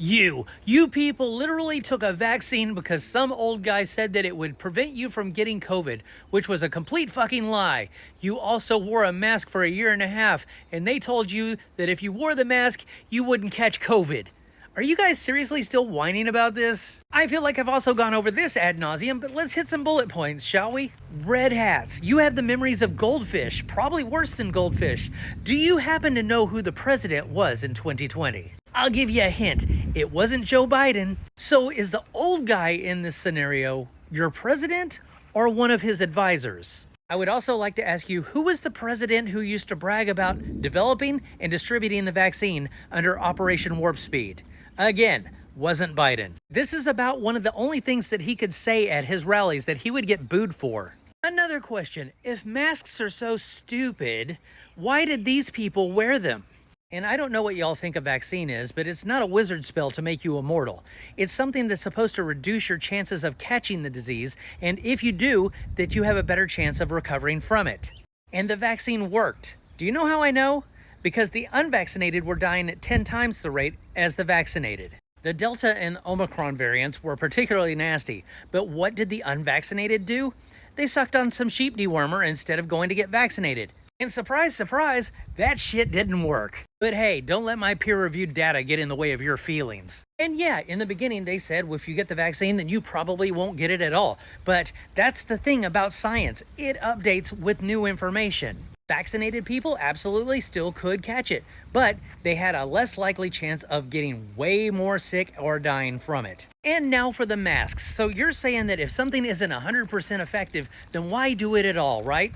You people literally took a vaccine because some old guy said that it would prevent you from getting COVID, which was a complete fucking lie. You also wore a mask for a year and a half, and they told you that if you wore the mask, you wouldn't catch COVID. Are you guys seriously still whining about this? I feel like I've also gone over this ad nauseum, but let's hit some bullet points, shall we? Red hats. You have the memories of goldfish, probably worse than goldfish. Do you happen to know who the president was in 2020? I'll give you a hint. It wasn't Joe Biden. So is the old guy in this scenario your president or one of his advisors? I would also like to ask you, who was the president who used to brag about developing and distributing the vaccine under Operation Warp Speed? Again, wasn't Biden. This is about one of the only things that he could say at his rallies that he would get booed for. Another question, if masks are so stupid, why did these people wear them? And I don't know what y'all think a vaccine is, but it's not a wizard spell to make you immortal. It's something that's supposed to reduce your chances of catching the disease, and if you do, that you have a better chance of recovering from it. And the vaccine worked. Do you know how I know? Because the unvaccinated were dying at 10 times the rate as the vaccinated. The Delta and Omicron variants were particularly nasty, but what did the unvaccinated do? They sucked on some sheep dewormer instead of going to get vaccinated. And surprise, surprise, that shit didn't work. But hey, don't let my peer-reviewed data get in the way of your feelings. And yeah, in the beginning they said, well, if you get the vaccine, then you probably won't get it at all. But that's the thing about science. It updates with new information. Vaccinated people absolutely still could catch it, but they had a less likely chance of getting way more sick or dying from it. And now for the masks. So you're saying that if something isn't 100% effective, then why do it at all, right?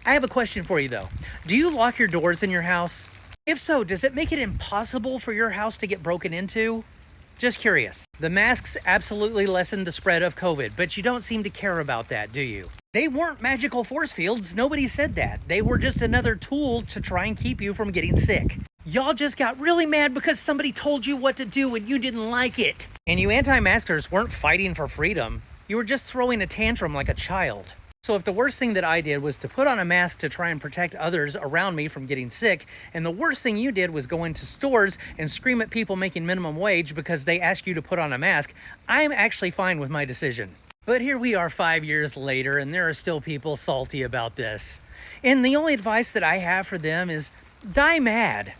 I have a question for you though. Do you lock your doors in your house? If so, does it make it impossible for your house to get broken into? Just curious. The masks absolutely lessen the spread of COVID, but you don't seem to care about that, do you? They weren't magical force fields. Nobody said that. They were just another tool to try and keep you from getting sick. Y'all just got really mad because somebody told you what to do and you didn't like it. And you anti-maskers weren't fighting for freedom. You were just throwing a tantrum like a child. So if the worst thing that I did was to put on a mask to try and protect others around me from getting sick, and the worst thing you did was go into stores and scream at people making minimum wage because they asked you to put on a mask, I'm actually fine with my decision. But here we are 5 years later, and there are still people salty about this. And the only advice that I have for them is die mad.